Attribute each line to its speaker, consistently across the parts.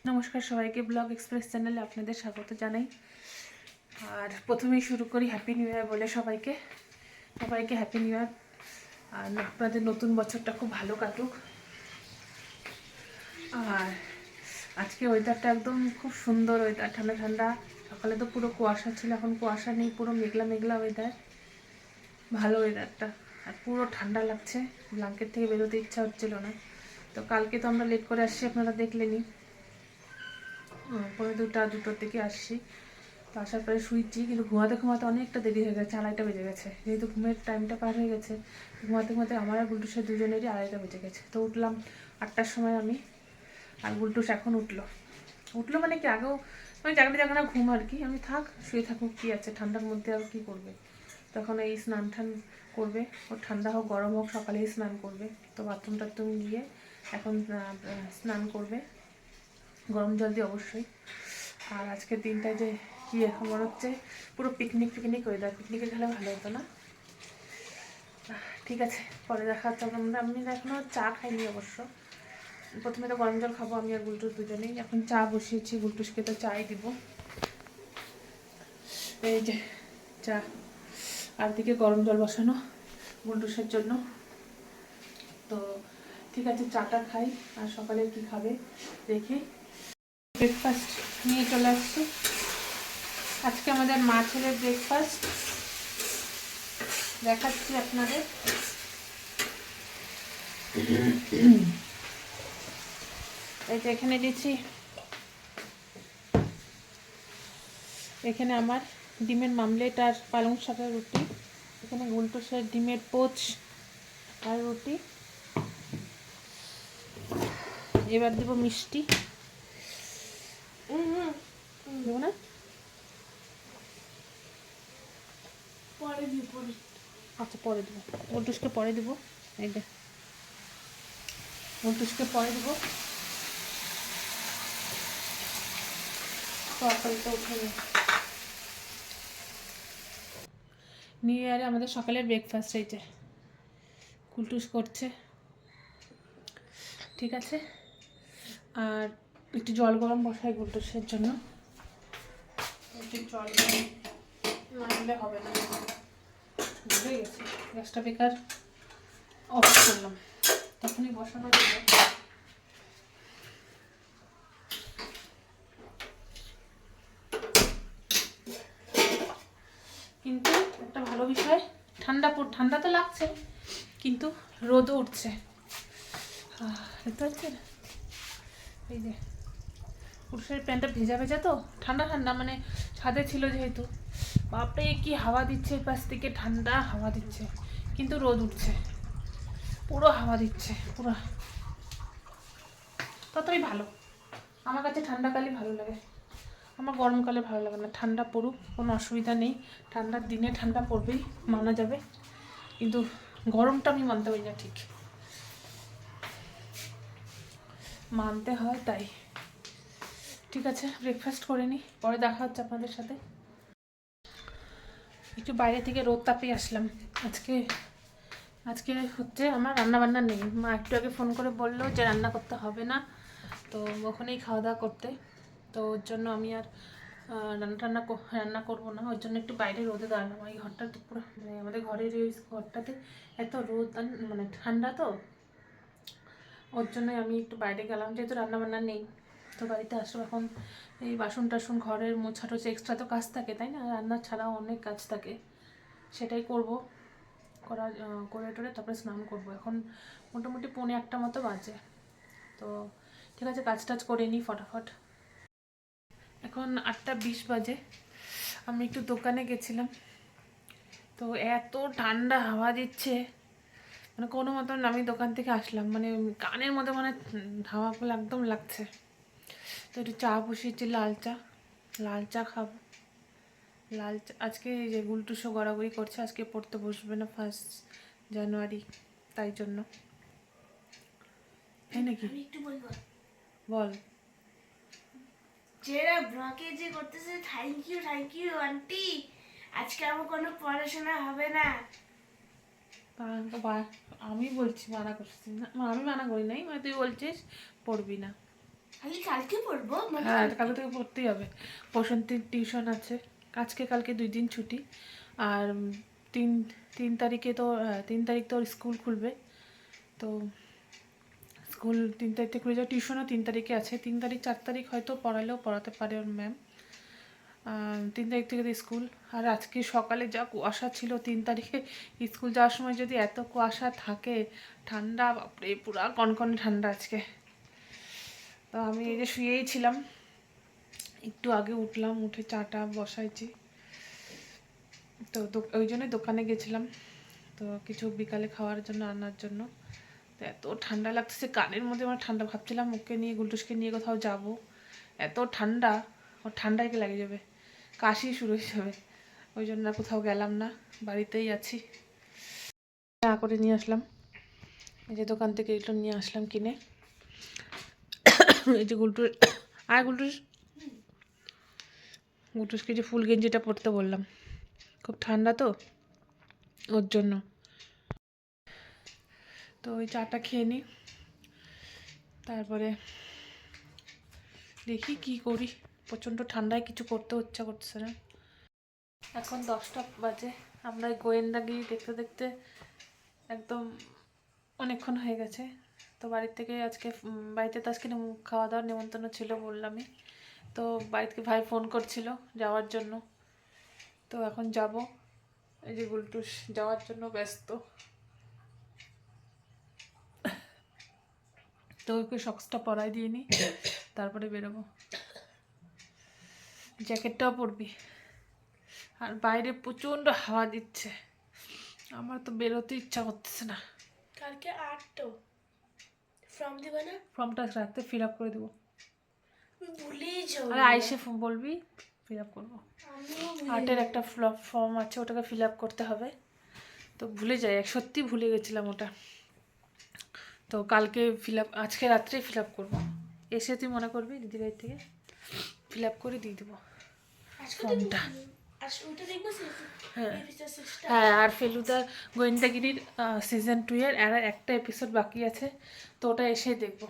Speaker 1: নমস্কার সবাইকে, blog express চ্যানেলে আপনাদের স্বাগত জানাই। আর প্রথমেই শুরু করি হ্যাপি নিউ ইয়ার বলে সবাইকে হ্যাপি নিউ ইয়ার। আর আপনাদের নতুন বছরটা খুব ভালো কাটুক। আর আজকে ওয়েদারটা একদম খুব সুন্দর ওয়েদার, ঠান্ডা ঠান্ডা। সকালে তো পুরো কুয়াশা ছিল, এখন কুয়াশা নেই, পুরো মেঘলা মেঘলা ওয়েদার, ভালো ওয়েদারটা। আর পুরো ঠান্ডা লাগছে, ব্ল্যাঙ্কেট থেকে বেরোতে ইচ্ছা হচ্ছিল না। তো কালকে তো আমরা লেট করে আসছি, আপনারা দেখলেনই, পরে দুটোর দিকে আসছি। তো আসার পরে শুয়েছি, কিন্তু ঘুমাতে অনেকটা দেরি হয়ে গেছে, 2:30টা বেজে গেছে। যেহেতু ঘুমের টাইমটা পার হয়ে গেছে, ঘুমাতে আমার আর গুলটুসের দুজনেরই 2:30টা বেজে গেছে। তো উঠলাম 8টার সময় আমি, আর গুলটুস এখন উঠলো মানে কি, আগেও মানে জাগনা ঘুম আর কি। আমি থাক, শুয়ে থাকুক, কী আছে, ঠান্ডার মধ্যে আর কী করবে। তখন এই স্নান করবে, ও ঠান্ডা হোক গরম হোক, সকালেই স্নান করবে। তো বাথরুম টাথরুম গিয়ে এখন স্নান করবে, গরম জল দিয়ে অবশ্যই। আর আজকের দিনটায় যে কি এখন মনে হচ্ছে পুরো পিকনিক ওয়েদার, পিকনিকে খেলে ভালো হতো না। ঠিক আছে, পরে দেখা হচ্ছে। আমি এখনও চা খাইনি অবশ্য। প্রথমে তো গরম জল খাবো আমি আর গুলটুস দুজনেই। এখন চা বসিয়েছি, গুলটুসকে তো চাই দিব। এই যে চা, আর দিকে গরম জল বসানো গুলটুসের জন্য। তো ঠিক আছে, চাটা খাই। আর সকালে কি খাবে দেখি। ব্রেকফাস্ট নিয়ে চলে আসছি। আজকে আমাদের মা ছেলের ব্রেকফাস্ট দেখাচ্ছি আপনাদের। এই যে এখানে দিচ্ছি, এখানে আমার ডিমের মামলেট আর পালং শাকের রুটি, এখানে গুলটুসের ডিমের পোচ আর রুটি। এবার দেবো মিষ্টি, দেবো না, আচ্ছা পরে দেবো, গুলটুসকে পরে দেবো। এই যে গুলটুসকে পরে দেবো, তরকারিটা উঠে নিউ ইয়ারে আমাদের সকালের ব্রেকফাস্ট এই যে গুলটুস করছে। ঠিক আছে, আর একটু জল গরম বসাই গুলটুসের জন্য। একটু জল গরম না হলে হবে না, ভুলে গেছি। গ্যাসটা বেকার অফ করলাম, তখনই বসানো যাবে। কিন্তু একটা ভালো বিষয়, ঠান্ডা তো লাগছে, কিন্তু রোদও উঠছে। দেখতে পাচ্ছেন, এই যে পুরুষের প্যান্টটা ভেজা ভেজা, তো ঠান্ডা মানে ছাদে ছিল যেহেতু, বাপরে কি হাওয়া দিচ্ছে, পাশ থেকে ঠান্ডা হাওয়া দিচ্ছে, কিন্তু রোদ উঠছে, পুরো হাওয়া দিচ্ছে পুরো। ততই ভালো, আমার কাছে ঠান্ডাকালই ভালো লাগে, আমার গরমকালে ভালো লাগে না। ঠান্ডা পড়ুক, কোনো অসুবিধা নেই, ঠান্ডার দিনে ঠান্ডা পড়বেই, মানা যাবে, কিন্তু গরমটা আমি মানতে পারি না, ঠিক মানতে হয় তাই। ঠিক আছে, ব্রেকফাস্ট করে নিই, পরে দেখা হচ্ছে আপনাদের সাথে। একটু বাইরে থেকে রোদ তাপিয়ে আসলাম। আজকে হচ্ছে আমার রান্নাবান্না নেই। মা একটু আগে ফোন করে বললো যে রান্না করতে হবে না, তো ওখানেই খাওয়া দাওয়া করতে। তো ওর জন্য আমি আর রান্না করবো না, ওর জন্য একটু বাইরে রোদে দাঁড়ালাম। এই ঘরটাতে পুরো মানে আমাদের ঘরের ওই ঘরটাতে এত রোদ মানে ঠান্ডা, তো ওর জন্যই আমি একটু বাইরে গেলাম, যেহেতু রান্নাবান্না নেই। তো বাড়িতে আসবো এখন, এই বাসন টাসন ঘরের মোছা টোছা, এক্সট্রা তো কাজ থাকে তাই না, রান্না ছাড়াও অনেক কাজ থাকে, সেটাই করে টোরে তারপরে স্নান করবো। এখন মোটামুটি 1:45 মতো বাজে। তো ঠিক আছে, কাজ টাজ করে নিই ফটাফট। এখন 8:20 বাজে। আমি একটু দোকানে গেছিলাম, তো এত ঠান্ডা হাওয়া দিচ্ছে, মানে কোনো মতন আমি দোকান থেকে আসলাম, মানে কানের মধ্যে মানে হাওয়াগুলো একদম লাগছে। তো একটু চা বসিয়েছি, লাল চা খাবো। লাল চা আজকে এই যে গুলটুসো গড়াগড়ি করছে, আজকে পড়তে বসবে না 1 জানুয়ারি, তাই জন্য। তাই নাকি,
Speaker 2: একটু বলবো,
Speaker 1: বল।
Speaker 2: যারা ব্লকে যে করতেছে, থ্যাংক ইউ আন্টি, আজকে আমার কোনো পড়াশোনা হবে না।
Speaker 1: আমি বলছি মানা করছি না, আমি মানা করি নাই, মানে তুই বলছিস পড়বি না।
Speaker 2: খালি কালকে পড়বো মানে
Speaker 1: হ্যাঁ কালকে থেকে পড়তেই হবে। বসন্তীর টিউশন আছে, আজকে কালকে 2 দিন ছুটি। আর তিন 3 তারিখে তো 3 তারিখ তো ওর স্কুল খুলবে। তো স্কুল 3 তারিখ থেকে খুলে যাবে, টিউশনও 3 তারিখে আছে। 3 তারিখ 4 তারিখ হয়তো পড়ালেও পড়াতে পারে ওর ম্যাম। 3 তারিখ থেকে তো স্কুল। আর আজকে সকালে যা কুয়াশা ছিল, 3 তারিখে স্কুল যাওয়ার সময় যদি এত কুয়াশা থাকে, ঠান্ডা বাপরে, পুরা কনকনে ঠান্ডা আজকে। তো আমি এই যে শুয়েই ছিলাম, একটু আগে উঠলাম, উঠে চাটা বসাইছি। তো ওই জন্যই দোকানে গেছিলাম, তো কিছু বিকালে খাওয়ার জন্য আনার জন্য। তো এত ঠান্ডা লাগছে কানের মধ্যে, আমার ঠান্ডা, ভাবছিলাম ওকে নিয়ে গুলটুসকে নিয়ে কোথাও যাব, এত ঠান্ডা, ওর ঠান্ডায় কি লাগে যাবে, কাশি শুরু হয়ে যাবে। ওই জন্য আর কোথাও গেলাম না, বাড়িতেই আছি। চা করে নিয়ে আসলাম, এই যে দোকান থেকে এগুলো নিয়ে আসলাম কিনে। এই যে গুলটুস, আর গুলটুসকে যে ফুল গেঞ্জিটা পরতে বললাম, খুব ঠান্ডা তো ওর জন্য। তো ওই চাটা খেয়ে নিই, তারপরে দেখি কি করি। প্রচণ্ড ঠান্ডায় কিছু করতেও ইচ্ছা করছে না। এখন 10টা বাজে, আমরা গোয়েন্দাগিরি দেখতে দেখতে একদম অনেকক্ষণ হয়ে গেছে। তো বাড়ির থেকে আজকে বাড়িতে তো আজকে খাওয়া দাওয়ার নেমন্তন্ন ছিল বললামই। তো বাড়ি থেকে ভাই ফোন করছিল যাওয়ার জন্য, তো এখন যাব। এই যে গুলটুস যাওয়ার জন্য ব্যস্ত। তো ওকে সক্সটা পরাই দিয়ে নি, তারপরে বেরোবো। জ্যাকেটটাও পরবি। আর বাইরে প্রচণ্ড হাওয়া দিচ্ছে, আমার তো বেরোতে ইচ্ছা করতেছে না।
Speaker 2: কালকে 8 তো ফর্ম দিবা না?
Speaker 1: ফর্মটা রাতে ফিল আপ করে দেবো।
Speaker 2: ভুলেই যাও।
Speaker 1: আরে আইসে বলবি, ফিল আপ করবো। আর্টের একটা ফর্ম আছে, ওটাকে ফিল আপ করতে হবে। তো ভুলে যাই, সত্যি ভুলে গেছিলাম ওটা। তো কালকে ফিল আপ, আজকে রাত্রেই ফিল আপ করবো। এসে তুই মনে করবি দিদিভাই থেকে ফিল আপ করে দিয়ে দেবো ফর্মটা। হ্যাঁ হ্যাঁ, আর ফেলুদা গোয়েন্দাগিরির সিজন 2 এর আর একটা এপিসোড বাকি আছে, তো ওটা এসে দেখবো।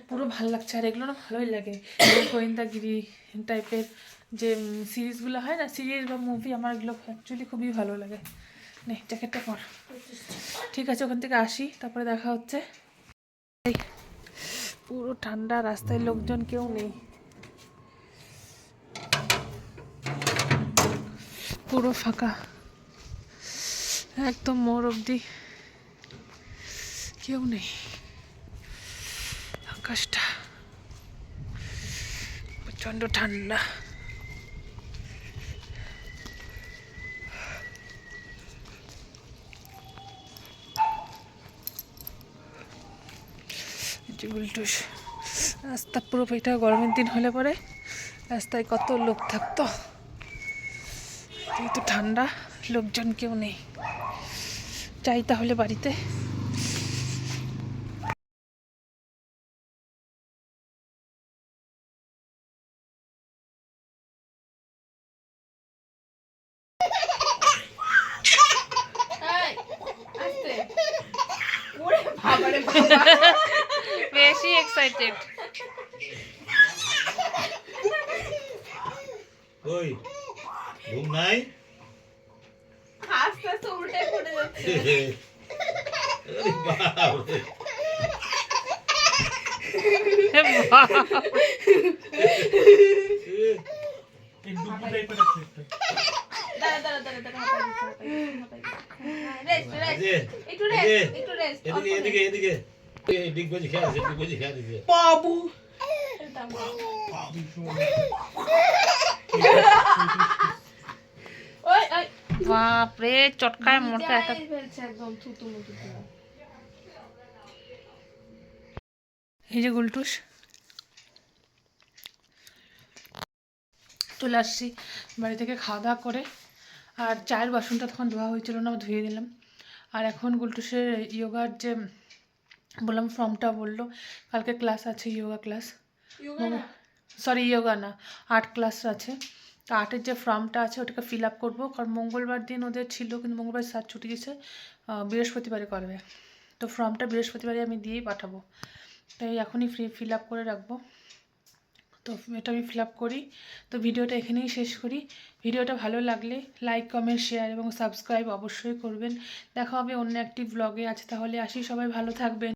Speaker 1: পুরো ভালো লাগছে, আর এগুলো না ভালোই লাগে, গোয়েন্দাগিরি টাইপের যে সিরিজগুলো হয় না, সিরিজ বা মুভি, আমার এগুলো অ্যাকচুয়ালি খুবই ভালো লাগে। নে জ্যাকেটটা পর। ঠিক আছে, ওখান থেকে আসি, তারপরে দেখা হচ্ছে। পুরো ঠান্ডা, রাস্তায় লোকজন কেউ নেই, পুরো ফাঁকা, একদম মোড় অবধি কেউ নেই। আকাশটা প্রচণ্ড ঠান্ডা। গুলটুস রাস্তা পুরো, এটা গরমের দিন হলে পরে রাস্তায় কত লোক থাকতো, যেহেতু ঠান্ডা লোকজন কেউ নেই। যাই তাহলে বাড়িতে। বেশি এক্সাইটেড।
Speaker 3: ওই ঘুম নাই?
Speaker 2: আস্তে আস্তে উল্টে পড়ে যাচ্ছে।
Speaker 3: আরে বাপ রে। এই ডুবু টাইপের আছে একটা।
Speaker 2: দাঁড়া রেস্ট
Speaker 3: এই
Speaker 2: একটু রেস্ট
Speaker 3: এদিকে এদিকে এদিকে এই ডিগবাজি খেলা আছে, ডিগবাজি খেলা দিছে।
Speaker 2: বাবু ওই ওই
Speaker 1: বাপরে, চটকায় মোটা একটা।
Speaker 2: ফেলছে একদম থুতু মুতু।
Speaker 1: এই যে গুলটুস, চলে আসছি বাড়ি থেকে খাওয়া দাওয়া করে। আর চায়ের বাসনটা তখন ধোয়া হয়েছিল না, ধুয়ে দিলাম। আর এখন গুলটুসের যোগার যে বললাম ফর্মটা বললো, কালকে ক্লাস আছে, যোগা ক্লাস, সরি যোগা না, আর্ট ক্লাস আছে। তো আর্টের যে ফর্মটা আছে ওটাকে ফিল আপ করবো, কারণ মঙ্গলবার দিন ওদের ছিল, কিন্তু মঙ্গলবার স্যার ছুটি দিয়েছে, বৃহস্পতিবারে করবে। তো ফর্মটা বৃহস্পতিবারে আমি দিয়েই পাঠাবো। তাই এখনই ফিল আপ করে রাখবো। তো এটা আমি ফিল আপ করি। তো ভিডিওটা এখানেই শেষ করি। ভিডিওটা ভালো লাগলে লাইক, কমেন্ট, শেয়ার এবং সাবস্ক্রাইব অবশ্যই করবেন। দেখা হবে অন্য একটি ব্লগে। আজ তাহলে আসি, সবাই ভালো থাকবেন।